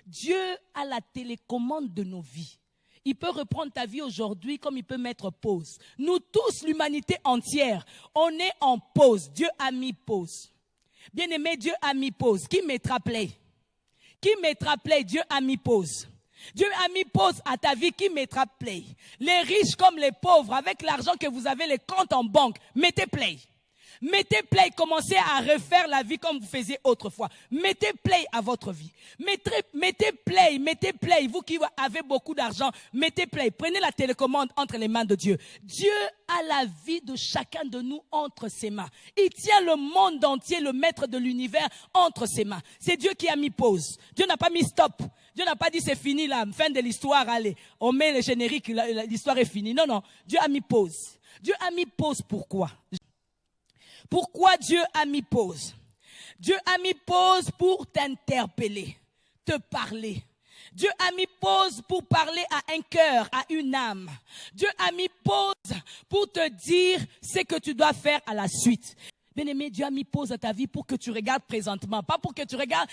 Dieu a la télécommande de nos vies. Il peut reprendre ta vie aujourd'hui comme il peut mettre pause. Nous tous, l'humanité entière, on est en pause. Dieu a mis pause. Bien-aimé, Dieu a mis pause. Qui mettra play? Qui mettra play? Dieu a mis pause. Dieu a mis pause à ta vie. Qui mettra play? Les riches comme les pauvres, avec l'argent que vous avez, les comptes en banque, mettez play. Mettez play, commencez à refaire la vie comme vous faisiez autrefois. Mettez play à votre vie. Mettez play. Vous qui avez beaucoup d'argent, mettez play. Prenez la télécommande entre les mains de Dieu. Dieu a la vie de chacun de nous entre ses mains. Il tient le monde entier, le maître de l'univers, entre ses mains. C'est Dieu qui a mis pause. Dieu n'a pas mis stop. Dieu n'a pas dit c'est fini là, fin de l'histoire, allez, on met le générique, l'histoire est finie. Non, Dieu a mis pause. Dieu a mis pause pourquoi? Pourquoi Dieu a mis pause? Dieu a mis pause pour t'interpeller, te parler. Dieu a mis pause pour parler à un cœur, à une âme. Dieu a mis pause pour te dire ce que tu dois faire à la suite. Bien-aimé, Dieu a mis pause à ta vie pour que tu regardes présentement, pas pour que tu regardes.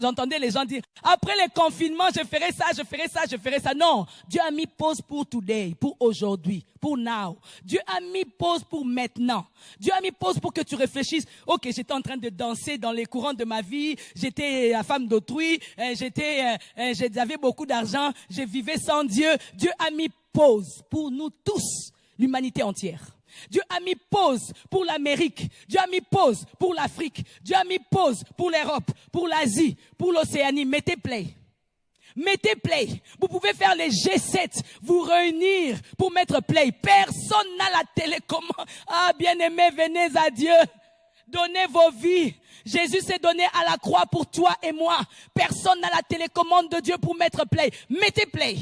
J'entendais les gens dire, après le confinement, je ferai ça. Non, Dieu a mis pause pour today, pour aujourd'hui, pour now. Dieu a mis pause pour maintenant. Dieu a mis pause pour que tu réfléchisses. Ok, j'étais en train de danser dans les courants de ma vie, j'étais la femme d'autrui, j'avais beaucoup d'argent, je vivais sans Dieu. Dieu a mis pause pour nous tous, l'humanité entière. Dieu a mis pause pour l'Amérique. Dieu a mis pause pour l'Afrique. Dieu a mis pause pour l'Europe, pour l'Asie, pour l'Océanie. Mettez play. Mettez play. Vous pouvez faire les G7, vous réunir pour mettre play. Personne n'a la télécommande. Ah, bien-aimés, venez à Dieu. Donnez vos vies. Jésus s'est donné à la croix pour toi et moi. Personne n'a la télécommande de Dieu pour mettre play. Mettez play.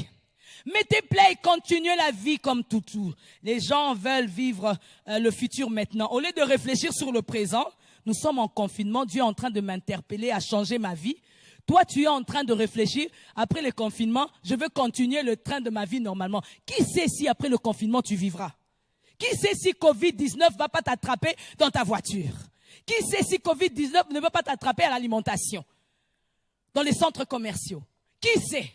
Mettez play, continuez la vie comme toutou. Les gens veulent vivre le futur maintenant. Au lieu de réfléchir sur le présent, nous sommes en confinement. Dieu est en train de m'interpeller à changer ma vie. Toi, tu es en train de réfléchir. Après le confinement, je veux continuer le train de ma vie normalement. Qui sait si après le confinement, tu vivras? Qui sait si Covid-19 ne va pas t'attraper dans ta voiture? Qui sait si Covid-19 ne va pas t'attraper à l'alimentation, dans les centres commerciaux? Qui sait?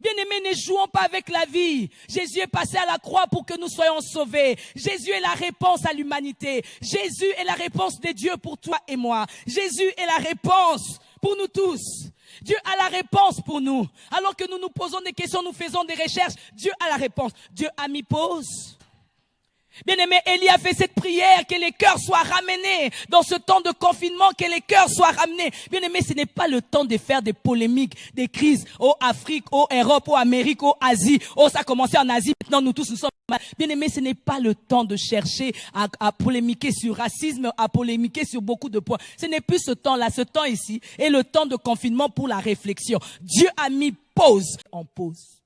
Bien-aimés, ne jouons pas avec la vie. Jésus est passé à la croix pour que nous soyons sauvés. Jésus est la réponse à l'humanité. Jésus est la réponse de Dieu pour toi et moi. Jésus est la réponse pour nous tous. Dieu a la réponse pour nous. Alors que nous nous posons des questions, nous faisons des recherches, Dieu a la réponse. Dieu a mis pause. Bien-aimé, Élie a fait cette prière, que les cœurs soient ramenés dans ce temps de confinement, que les cœurs soient ramenés. Bien-aimé, ce n'est pas le temps de faire des polémiques, des crises, Afrique, Europe, Amérique, Asie. Ça a commencé en Asie, maintenant nous tous nous sommes mal. Bien-aimé, ce n'est pas le temps de chercher à polémiquer sur racisme, à polémiquer sur beaucoup de points. Ce n'est plus ce temps-là, ce temps ici est le temps de confinement pour la réflexion. Dieu a mis pause en pause.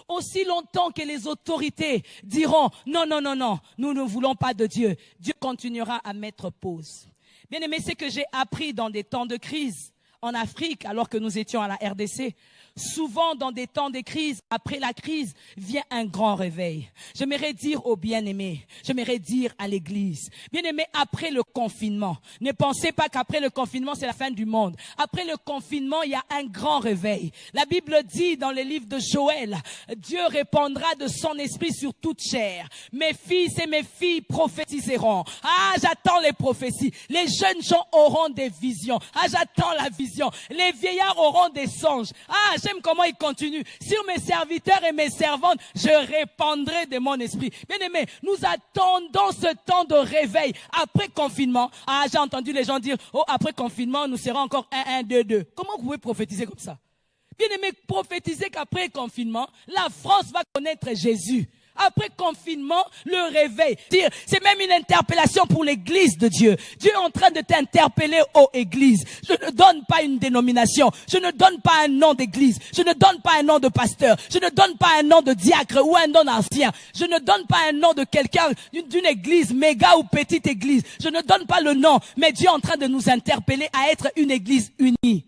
Aussi longtemps que les autorités diront non, nous ne voulons pas de Dieu, Dieu continuera à mettre pause. Bien aimé, c'est que j'ai appris dans des temps de crise en Afrique, alors que nous étions à la RDC. Souvent, dans des temps de crise, après la crise, vient un grand réveil. J'aimerais dire aux bien-aimés, j'aimerais dire à l'église, bien-aimés, après le confinement, ne pensez pas qu'après le confinement, c'est la fin du monde. Après le confinement, il y a un grand réveil. La Bible dit dans le livre de Joël, Dieu répandra de son esprit sur toute chair. Mes fils et mes filles prophétiseront. Ah, j'attends les prophéties. Les jeunes gens auront des visions. Ah, j'attends la vision. Les vieillards auront des songes. Ah, j'aime comment il continue. Sur mes serviteurs et mes servantes, je répandrai de mon esprit. Bien aimé, nous attendons ce temps de réveil après confinement. Ah, j'ai entendu les gens dire, après confinement, nous serons encore 1, 2, 2. Comment vous pouvez prophétiser comme ça? Bien aimé, prophétiser qu'après confinement, la France va connaître Jésus. Après confinement, le réveil. C'est même une interpellation pour l'église de Dieu. Dieu est en train de t'interpeller, ô église. Je ne donne pas une dénomination. Je ne donne pas un nom d'église. Je ne donne pas un nom de pasteur. Je ne donne pas un nom de diacre ou un nom d'ancien. Je ne donne pas un nom de quelqu'un d'une église, méga ou petite église. Je ne donne pas le nom. Mais Dieu est en train de nous interpeller à être une église unie.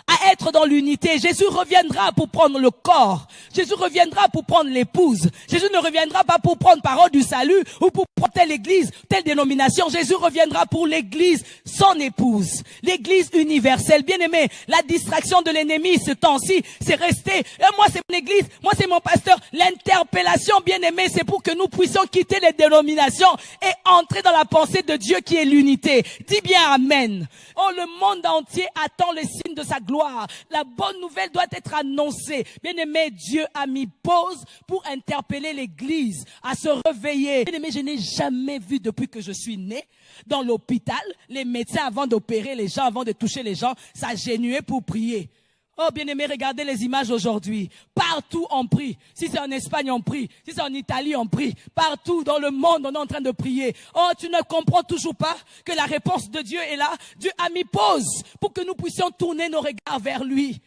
à être dans l'unité. Jésus reviendra pour prendre le corps. Jésus reviendra pour prendre l'épouse. Jésus ne reviendra pas pour prendre parole du salut ou pour prendre telle église, telle dénomination. Jésus reviendra pour l'église, son épouse. L'église universelle. Bien aimé, la distraction de l'ennemi ce temps-ci, c'est rester. Moi, c'est mon église. Moi, c'est mon pasteur. L'interpellation, bien aimé, c'est pour que nous puissions quitter les dénominations et entrer dans la pensée de Dieu qui est l'unité. Dis bien amen. Oh, le monde entier attend les signes de sa gloire. La bonne nouvelle doit être annoncée. Bien-aimé, Dieu a mis pause pour interpeller l'église à se réveiller. Bien-aimé, je n'ai jamais vu depuis que je suis né dans l'hôpital, les médecins avant d'opérer les gens, avant de toucher les gens, s'agenouiller pour prier. Oh, bien-aimé, regardez les images aujourd'hui. Partout, on prie. Si c'est en Espagne, on prie. Si c'est en Italie, on prie. Partout dans le monde, on est en train de prier. Oh, tu ne comprends toujours pas que la réponse de Dieu est là. Dieu a mis pause pour que nous puissions tourner nos regards vers lui.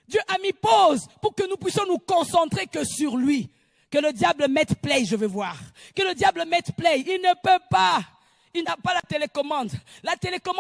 Dieu a mis pause pour que nous puissions nous concentrer que sur lui. Que le diable mette play, je veux voir. Que le diable mette play. Il ne peut pas. Il n'a pas la télécommande. La télécommande